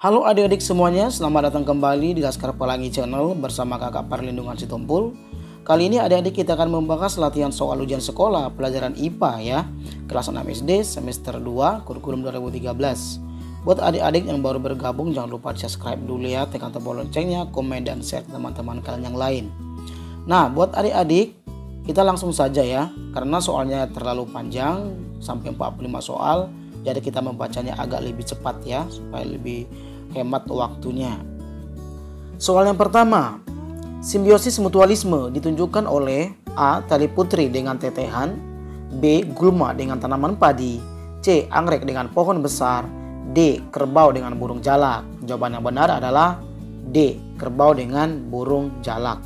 Halo adik-adik semuanya, selamat datang kembali di Laskar Pelangi Channel bersama kakak Perlindungan Sitompul. Kali ini adik-adik kita akan membahas latihan soal ujian sekolah pelajaran IPA ya, kelas 6 SD semester 2 kurikulum 2013. Buat adik-adik yang baru bergabung jangan lupa subscribe dulu ya, tekan tombol loncengnya, komen dan share ke teman-teman kalian yang lain. Nah, buat adik-adik kita langsung saja ya, karena soalnya terlalu panjang sampai 45 soal. Jadi kita membacanya agak lebih cepat ya, supaya lebih hemat waktunya. Soal yang pertama, simbiosis mutualisme ditunjukkan oleh A. Tali putri dengan tetehan, B. Gulma dengan tanaman padi, C. Anggrek dengan pohon besar, D. Kerbau dengan burung jalak. Jawaban yang benar adalah D. Kerbau dengan burung jalak.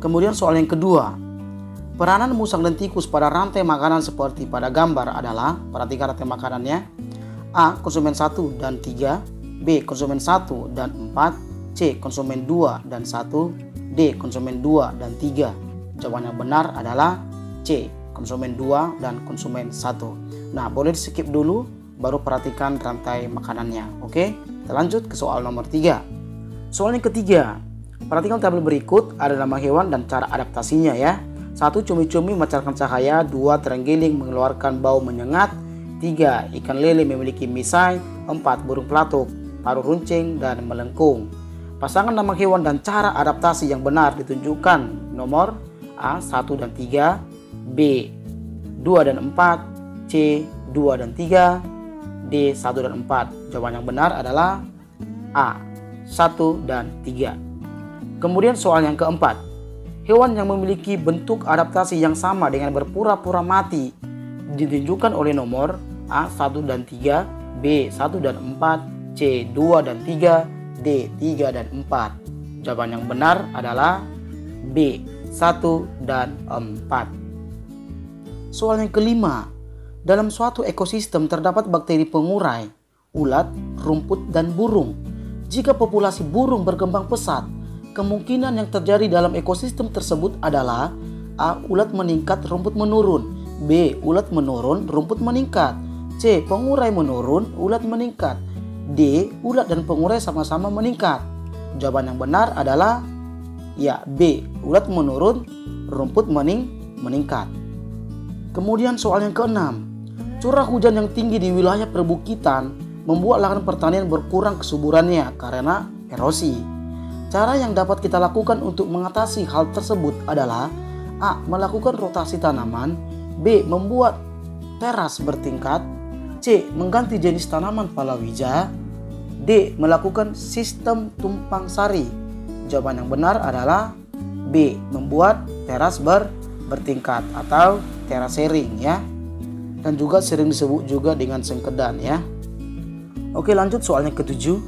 Kemudian soal yang kedua, peranan musang dan tikus pada rantai makanan seperti pada gambar adalah, perhatikan rantai makanannya, A. Konsumen 1 dan 3, B. Konsumen 1 dan 4, C. Konsumen 2 dan 1, D. Konsumen 2 dan 3. Jawaban yang benar adalah C. Konsumen 2 dan konsumen 1. Nah, boleh di skip dulu, baru perhatikan rantai makanannya. Oke, kita lanjut ke soal nomor 3. Soal yang ketiga, perhatikan tabel berikut, ada nama hewan dan cara adaptasinya ya. 1. Cumi-cumi memancarkan cahaya, 2. Terenggiling mengeluarkan bau menyengat, 3. Ikan lele memiliki misai, 4. Burung pelatuk, paruh runcing, dan melengkung. Pasangan nama hewan dan cara adaptasi yang benar ditunjukkan nomor A. 1 dan 3, B. 2 dan 4, C. 2 dan 3, D. 1 dan 4. Jawaban yang benar adalah A. 1 dan 3. Kemudian soal yang keempat, hewan yang memiliki bentuk adaptasi yang sama dengan berpura-pura mati ditunjukkan oleh nomor A. 1 dan 3, B. 1 dan 4, C. 2 dan 3, D. 3 dan 4. Jawaban yang benar adalah B. 1 dan 4. Soal yang kelima, dalam suatu ekosistem terdapat bakteri pengurai, ulat, rumput, dan burung. Jika populasi burung berkembang pesat, kemungkinan yang terjadi dalam ekosistem tersebut adalah A. Ulat meningkat, rumput menurun, B. Ulat menurun, rumput meningkat, C. Pengurai menurun, ulat meningkat, D. Ulat dan pengurai sama-sama meningkat. Jawaban yang benar adalah ya B. Ulat menurun, rumput meningkat. Kemudian soal yang keenam, curah hujan yang tinggi di wilayah perbukitan membuat lahan pertanian berkurang kesuburannya karena erosi. Cara yang dapat kita lakukan untuk mengatasi hal tersebut adalah A. Melakukan rotasi tanaman, B. Membuat teras bertingkat, C. Mengganti jenis tanaman palawija, D. Melakukan sistem tumpang sari. Jawaban yang benar adalah B. Membuat teras bertingkat atau terasering ya, dan juga sering disebut juga dengan sengkedan ya. Oke, lanjut soalnya ketujuh.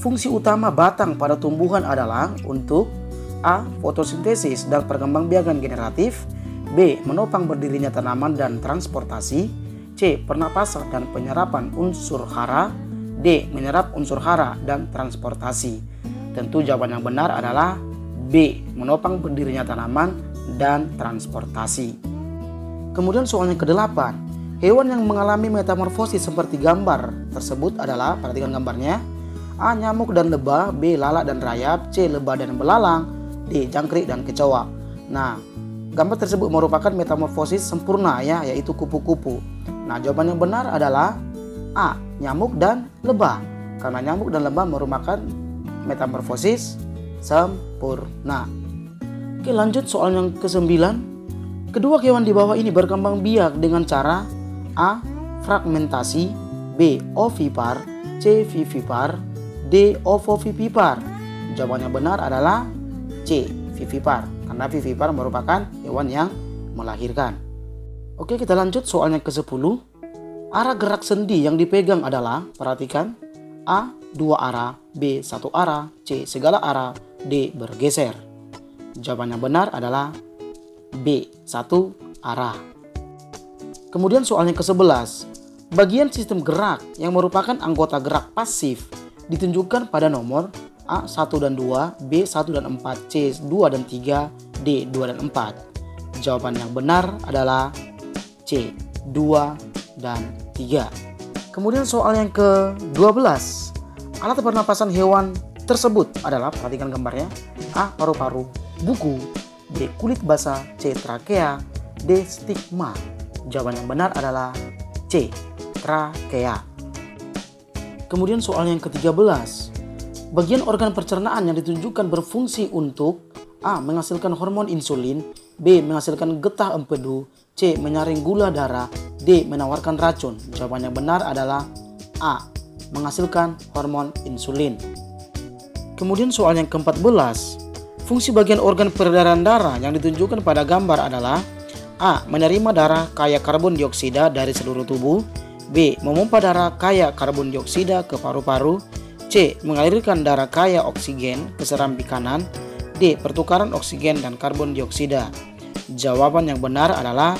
Fungsi utama batang pada tumbuhan adalah untuk A. Fotosintesis dan perkembangbiakan generatif, B. Menopang berdirinya tanaman dan transportasi, C. Pernapasan dan penyerapan unsur hara, D. Menyerap unsur hara dan transportasi. Tentu jawaban yang benar adalah B. Menopang berdirinya tanaman dan transportasi. Kemudian soalnya ke-8, hewan yang mengalami metamorfosis seperti gambar tersebut adalah, perhatikan gambarnya, A. Nyamuk dan lebah, B. Lalat dan rayap, C. Lebah dan belalang, D. Jangkrik dan kecoa. Nah, gambar tersebut merupakan metamorfosis sempurna ya, yaitu kupu-kupu. Nah, jawaban yang benar adalah A. Nyamuk dan lebah, karena nyamuk dan lebah merupakan metamorfosis sempurna. Oke, lanjut soal yang ke-9. Kedua hewan di bawah ini berkembang biak dengan cara A. Fragmentasi, B. Ovipar, C. Vivipar, D. Ovovivipar. Jawaban yang benar adalah C. Vivipar, karena vivipar merupakan hewan yang melahirkan. Oke, kita lanjut soalnya ke-10. Arah gerak sendi yang dipegang adalah, perhatikan, A. 2 arah, B. 1 arah, C. Segala arah, D. Bergeser. Jawaban yang benar adalah B. 1 arah. Kemudian soalnya ke-11. Bagian sistem gerak yang merupakan anggota gerak pasif ditunjukkan pada nomor A. 1 dan 2, B. 1 dan 4, C. 2 dan 3, D. 2 dan 4. Jawaban yang benar adalah C. 2 dan 3. Kemudian soal yang ke-12. Alat pernapasan hewan tersebut adalah, perhatikan gambarnya, A. Paru-paru, buku, B. Kulit basah, C. Trakea, D. Stigma. Jawaban yang benar adalah C. Trakea. Kemudian soal yang ke-13. Bagian organ pencernaan yang ditunjukkan berfungsi untuk A. Menghasilkan hormon insulin, B. Menghasilkan getah empedu, C. Menyaring gula darah, D. Menawarkan racun. Jawaban yang benar adalah A. Menghasilkan hormon insulin. Kemudian soal yang ke-14. Fungsi bagian organ peredaran darah yang ditunjukkan pada gambar adalah A. Menerima darah kaya karbon dioksida dari seluruh tubuh, B. Memompa darah kaya karbon dioksida ke paru-paru, C. Mengalirkan darah kaya oksigen ke serambi kanan, D. Pertukaran oksigen dan karbon dioksida. Jawaban yang benar adalah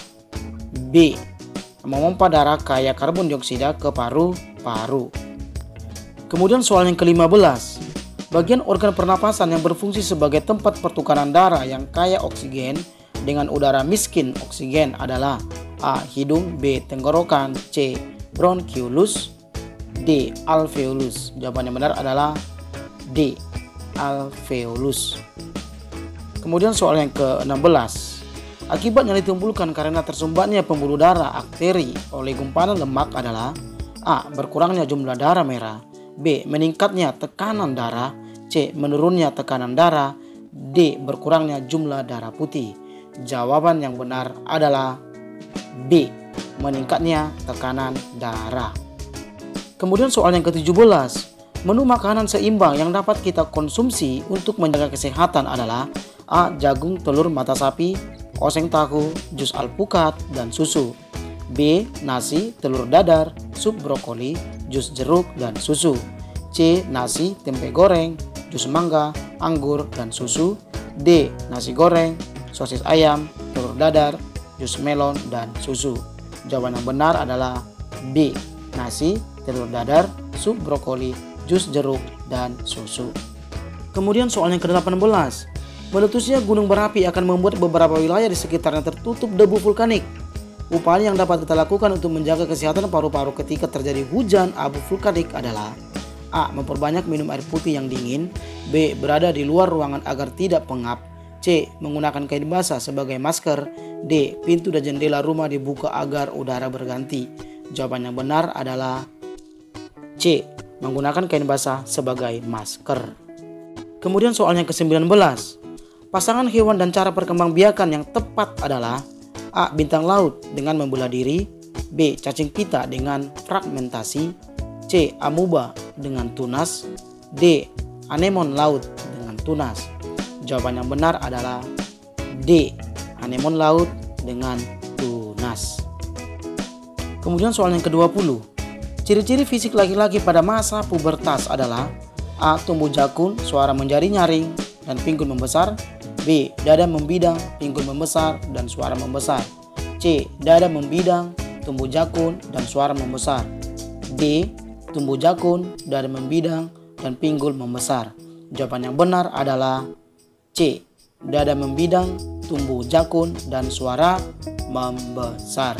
B. Memompa darah kaya karbon dioksida ke paru-paru. Kemudian soal yang ke-15. Bagian organ pernapasan yang berfungsi sebagai tempat pertukaran darah yang kaya oksigen dengan udara miskin oksigen adalah A. Hidung, B. Tenggorokan, C. Bronchiolus, D. Alveolus. Jawaban yang benar adalah D. Alveolus. Kemudian soal yang ke-16. Akibat yang ditimbulkan karena tersumbatnya pembuluh darah arteri oleh gumpalan lemak adalah A. Berkurangnya jumlah darah merah, B. Meningkatnya tekanan darah, C. Menurunnya tekanan darah, D. Berkurangnya jumlah darah putih. Jawaban yang benar adalah B. Meningkatnya tekanan darah. Kemudian soal yang ke-17. Menu makanan seimbang yang dapat kita konsumsi untuk menjaga kesehatan adalah A. Jagung, telur, mata sapi, oseng tahu, jus alpukat, dan susu, B. Nasi, telur dadar, sup brokoli, jus jeruk, dan susu, C. Nasi, tempe goreng, jus mangga, anggur, dan susu, D. Nasi goreng, sosis ayam, telur dadar, jus melon, dan susu. Jawaban yang benar adalah B. Nasi, telur dadar, sup brokoli, jus jeruk, dan susu. Kemudian soal yang ke-18. Meletusnya gunung berapi akan membuat beberapa wilayah di sekitarnya tertutup debu vulkanik. Upaya yang dapat kita lakukan untuk menjaga kesehatan paru-paru ketika terjadi hujan abu vulkanik adalah A. Memperbanyak minum air putih yang dingin, B. Berada di luar ruangan agar tidak pengap, C. Menggunakan kain basah sebagai masker, D. Pintu dan jendela rumah dibuka agar udara berganti. Jawaban yang benar adalah C. Menggunakan kain basah sebagai masker. Kemudian soal yang ke-19. Pasangan hewan dan cara perkembangbiakan yang tepat adalah A. Bintang laut dengan membelah diri, B. Cacing pita dengan fragmentasi, C. Amuba dengan tunas, D. Anemon laut dengan tunas. Jawaban yang benar adalah D. Anemon laut dengan tunas. Kemudian soal yang ke-20. Ciri-ciri fisik laki-laki pada masa pubertas adalah A. Tumbuh jakun, suara menjadi nyaring, dan pinggul membesar, B. Dada membidang, pinggul membesar, dan suara membesar, C. Dada membidang, tumbuh jakun, dan suara membesar, D. Tumbuh jakun, dada membidang, dan pinggul membesar. Jawaban yang benar adalah C. Dada membidang, tumbuh jakun, dan suara membesar.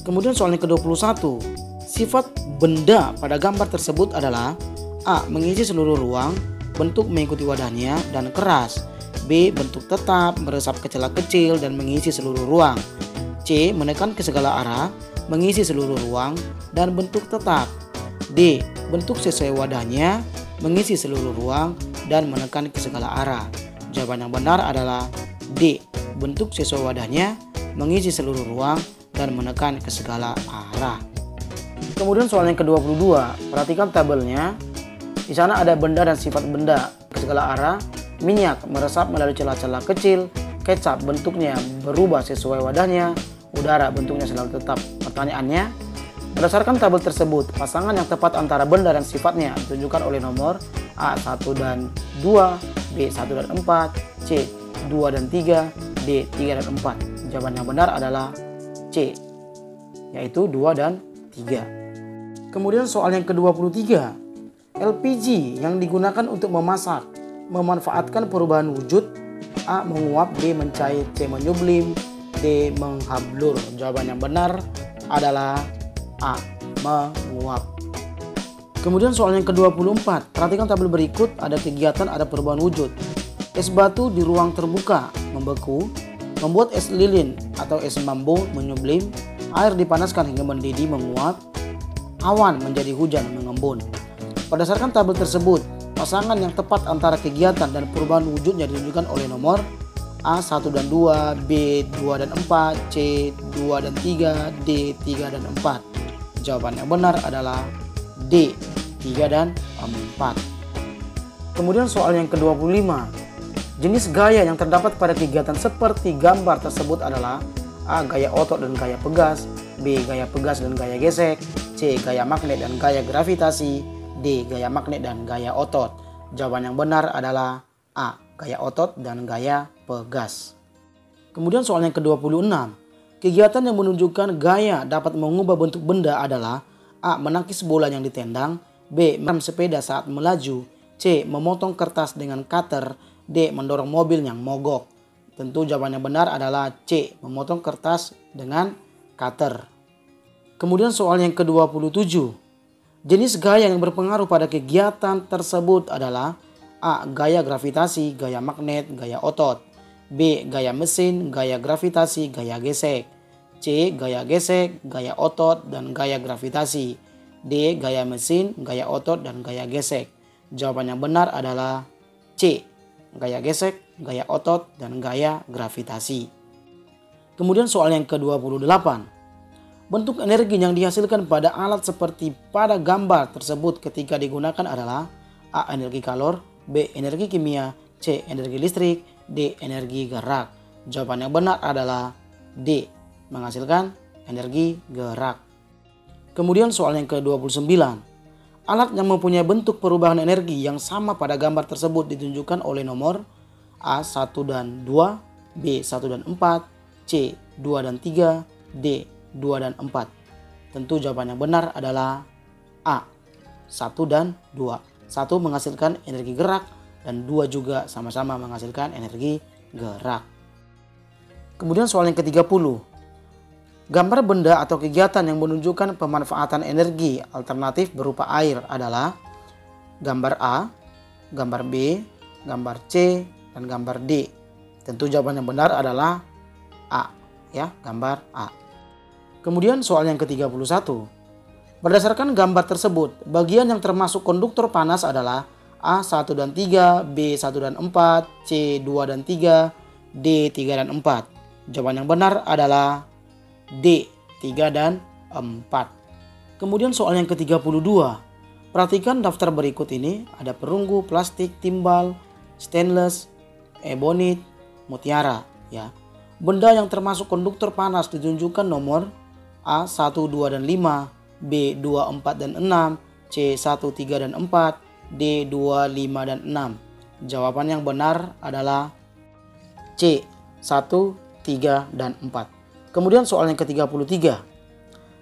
Kemudian soal yang ke-21. Sifat benda pada gambar tersebut adalah A. Mengisi seluruh ruang, bentuk mengikuti wadahnya, dan keras, B. Bentuk tetap, meresap ke celah kecil, dan mengisi seluruh ruang, C. Menekan ke segala arah, mengisi seluruh ruang, dan bentuk tetap, D. Bentuk sesuai wadahnya, mengisi seluruh ruang, dan menekan ke segala arah. Jawaban yang benar adalah D. Bentuk sesuai wadahnya, mengisi seluruh ruang, dan menekan ke segala arah. Kemudian soal yang ke-22. Perhatikan tabelnya. Di sana ada benda dan sifat benda ke segala arah. Minyak meresap melalui celah-celah kecil. Kecap bentuknya berubah sesuai wadahnya. Udara bentuknya selalu tetap. Pertanyaannya, berdasarkan tabel tersebut, pasangan yang tepat antara benda dan sifatnya ditunjukkan oleh nomor A 1 dan 2, B 1 dan 4, C 2 dan 3, D 3 dan 4. Jawaban yang benar adalah C, yaitu 2 dan 3. Kemudian soal yang ke-23. LPG yang digunakan untuk memasak memanfaatkan perubahan wujud. A. Menguap, B. Mencair, C. Menyublim, D. Menghablur. Jawaban yang benar adalah A. Menguap. Kemudian soal yang ke-24, perhatikan tabel berikut, ada kegiatan, ada perubahan wujud. Es batu di ruang terbuka membeku, membuat es lilin atau es mambo menyublim, air dipanaskan hingga mendidih menguap, awan menjadi hujan mengembun. Berdasarkan tabel tersebut, pasangan yang tepat antara kegiatan dan perubahan wujudnya ditunjukkan oleh nomor A 1 dan 2, B 2 dan 4, C 2 dan 3, D 3 dan 4. Jawaban yang benar adalah D 3 dan 4. Kemudian soal yang ke-25. Jenis gaya yang terdapat pada kegiatan seperti gambar tersebut adalah A. Gaya otot dan gaya pegas, B. Gaya pegas dan gaya gesek, C. Gaya magnet dan gaya gravitasi, D. Gaya magnet dan gaya otot. Jawaban yang benar adalah A. Gaya otot dan gaya pegas. Kemudian soal yang ke-26. Kegiatan yang menunjukkan gaya dapat mengubah bentuk benda adalah A. Menangkis bola yang ditendang, B. Merem sepeda saat melaju, C. Memotong kertas dengan cutter, D. Mendorong mobil yang mogok. Tentu jawaban yang benar adalah C. Memotong kertas dengan cutter. Kemudian soal yang ke-27. Jenis gaya yang berpengaruh pada kegiatan tersebut adalah A. Gaya gravitasi, gaya magnet, gaya otot, B. Gaya mesin, gaya gravitasi, gaya gesek, C. Gaya gesek, gaya otot, dan gaya gravitasi, D. Gaya mesin, gaya otot, dan gaya gesek. Jawaban yang benar adalah C. Gaya gesek, gaya otot, dan gaya gravitasi. Kemudian soal yang ke-28. Bentuk energi yang dihasilkan pada alat seperti pada gambar tersebut ketika digunakan adalah A. Energi kalor, B. Energi kimia, C. Energi listrik, D. Energi gerak. Jawaban yang benar adalah D. Menghasilkan energi gerak. Kemudian soal yang ke-29. Alat yang mempunyai bentuk perubahan energi yang sama pada gambar tersebut ditunjukkan oleh nomor A 1 dan 2, B 1 dan 4, C 2 dan 3, D 2 dan 4. Tentu jawaban yang benar adalah A 1 dan 2. 1 menghasilkan energi gerak dan 2 juga sama-sama menghasilkan energi gerak. Kemudian soal yang ke-30. Gambar benda atau kegiatan yang menunjukkan pemanfaatan energi alternatif berupa air adalah gambar A, gambar B, gambar C, dan gambar D. Tentu jawaban yang benar adalah A, ya, gambar A. Kemudian soal yang ke-31. Berdasarkan gambar tersebut, bagian yang termasuk konduktor panas adalah A 1 dan 3, B 1 dan 4, C 2 dan 3, D 3 dan 4. Jawaban yang benar adalah D 3 dan 4. Kemudian soal yang ke-32. Perhatikan daftar berikut ini, ada perunggu, plastik, timbal, stainless, ebonit, mutiara, ya. Benda yang termasuk konduktor panas ditunjukkan nomor A 1, 2 dan 5, B 2, 4 dan 6, C 1, 3 dan 4, D 2, 5 dan 6. Jawaban yang benar adalah C 1, 3 dan 4. Kemudian soal yang ke-33.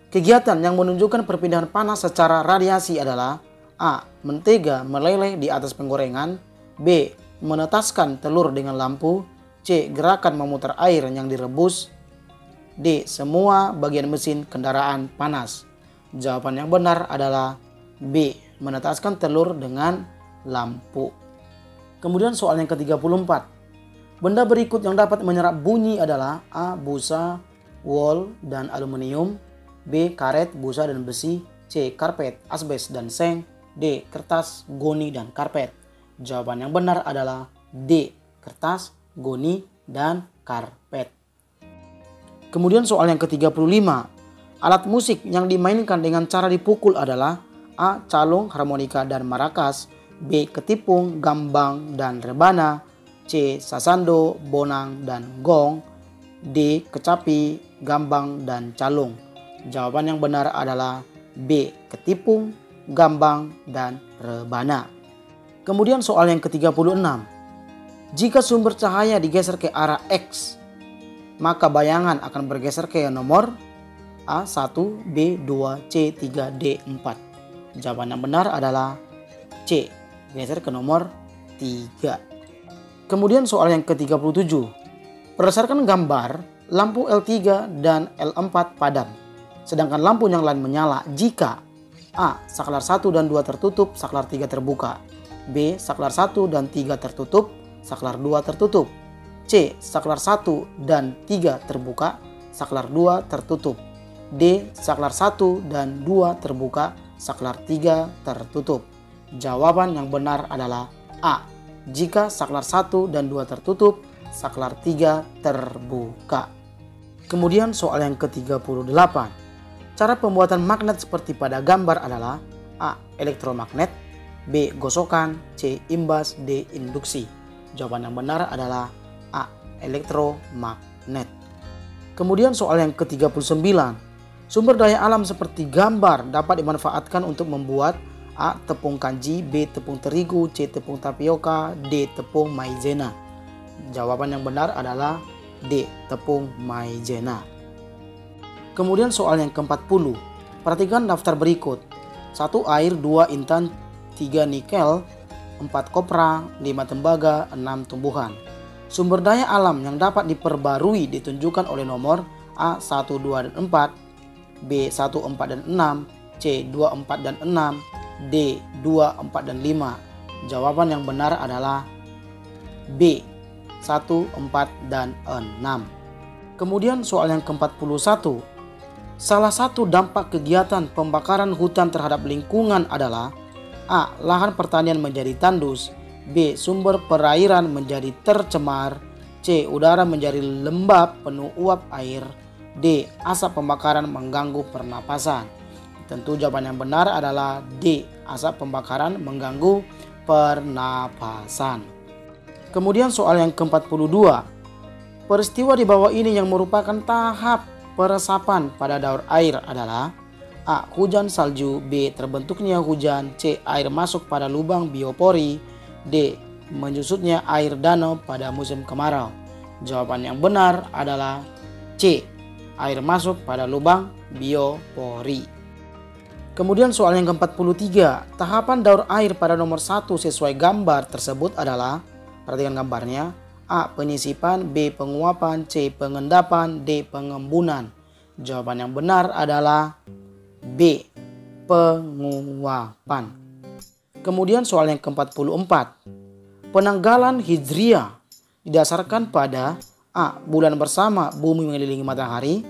Kegiatan yang menunjukkan perpindahan panas secara radiasi adalah A. Mentega meleleh di atas penggorengan, B. Menetaskan telur dengan lampu, C. Gerakan memutar air yang direbus, D. Semua bagian mesin kendaraan panas. Jawaban yang benar adalah B. Menetaskan telur dengan lampu. Kemudian soal yang ke-34. Benda berikut yang dapat menyerap bunyi adalah A. Busa, wol, dan aluminium, B. Karet, busa, dan besi, C. Karpet, asbes, dan seng, D. Kertas, goni, dan karpet. Jawaban yang benar adalah D. Kertas, goni, dan karpet. Kemudian soal yang ke-35. Alat musik yang dimainkan dengan cara dipukul adalah A. Calung, harmonika, dan marakas, B. Ketipung, gambang, dan rebana, C. Sasando, bonang, dan gong, D. Kecapi, gambang, dan calung. Jawaban yang benar adalah B. Ketipung, gambang, dan rebana. Kemudian soal yang ke-36. Jika sumber cahaya digeser ke arah X, maka bayangan akan bergeser ke nomor A1, B2, C3, D4. Jawaban yang benar adalah C. Geser ke nomor 3. Kemudian soal yang ke-37. Berdasarkan gambar, lampu L3 dan L4 padam, sedangkan lampu yang lain menyala jika A. Saklar 1 dan 2 tertutup, saklar 3 terbuka. B. Saklar 1 dan 3 tertutup, saklar 2 tertutup. C. Saklar 1 dan 3 terbuka, saklar 2 tertutup. D. Saklar 1 dan 2 terbuka, saklar 3 tertutup. Jawaban yang benar adalah A. Jika saklar 1 dan 2 tertutup, saklar 3 terbuka. Kemudian soal yang ke-38. Cara pembuatan magnet seperti pada gambar adalah A. Elektromagnet, B. Gosokan, C. Imbas, D. Induksi. Jawaban yang benar adalah A. Elektromagnet. Kemudian soal yang ke-39. Sumber daya alam seperti gambar dapat dimanfaatkan untuk membuat A. Tepung kanji, B. Tepung terigu, C. Tepung tapioka, D. Tepung maizena. Jawaban yang benar adalah D. Tepung maizena. Kemudian soal yang ke-40. Perhatikan daftar berikut. 1 air, 2 intan, 3 nikel, 4 kopra, 5 tembaga, 6 tumbuhan. Sumber daya alam yang dapat diperbarui ditunjukkan oleh nomor A. 1, 2, dan 4, B. 1, 4, dan 6, C. 2, 4, dan 6, D. 2, 4, dan 5. Jawaban yang benar adalah B. 1, 4, dan 6. Kemudian soal yang ke-41. Salah satu dampak kegiatan pembakaran hutan terhadap lingkungan adalah A. Lahan pertanian menjadi tandus, B. Sumber perairan menjadi tercemar, C. Udara menjadi lembab penuh uap air, D. Asap pembakaran mengganggu pernapasan. Tentu jawaban yang benar adalah D. Asap pembakaran mengganggu pernapasan. Kemudian soal yang ke-42. Peristiwa di bawah ini yang merupakan tahap peresapan pada daur air adalah A. Hujan salju, B. Terbentuknya hujan, C. Air masuk pada lubang biopori, D. Menyusutnya air danau pada musim kemarau. Jawaban yang benar adalah C. Air masuk pada lubang biopori. Kemudian soal yang ke-43. Tahapan daur air pada nomor 1 sesuai gambar tersebut adalah, perhatikan gambarnya, A. Penyisipan, B. Penguapan, C. Pengendapan, D. Pengembunan. Jawaban yang benar adalah B. Penguapan. Kemudian soal yang ke-44. Penanggalan Hijriah didasarkan pada A. Bulan bersama bumi mengelilingi matahari,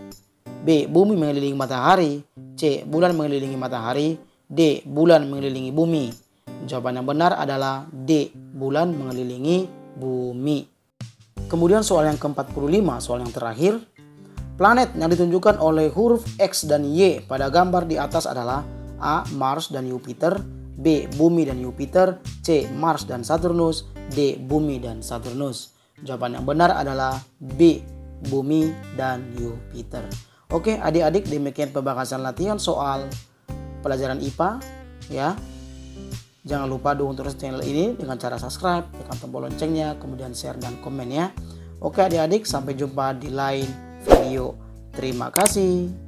B. Bumi mengelilingi matahari, C. Bulan mengelilingi matahari, D. Bulan mengelilingi bumi. Jawaban yang benar adalah D. Bulan mengelilingi bumi. Kemudian soal yang ke-45, soal yang terakhir. Planet yang ditunjukkan oleh huruf X dan Y pada gambar di atas adalah A. Mars dan Jupiter, B. Bumi dan Jupiter, C. Mars dan Saturnus, D. Bumi dan Saturnus. Jawaban yang benar adalah B. Bumi dan Jupiter. Oke adik-adik, demikian pembahasan latihan soal pelajaran IPA ya. Jangan lupa dukung terus channel ini dengan cara subscribe, tekan tombol loncengnya, kemudian share dan komen ya. Oke adik-adik, sampai jumpa di lain video. Terima kasih.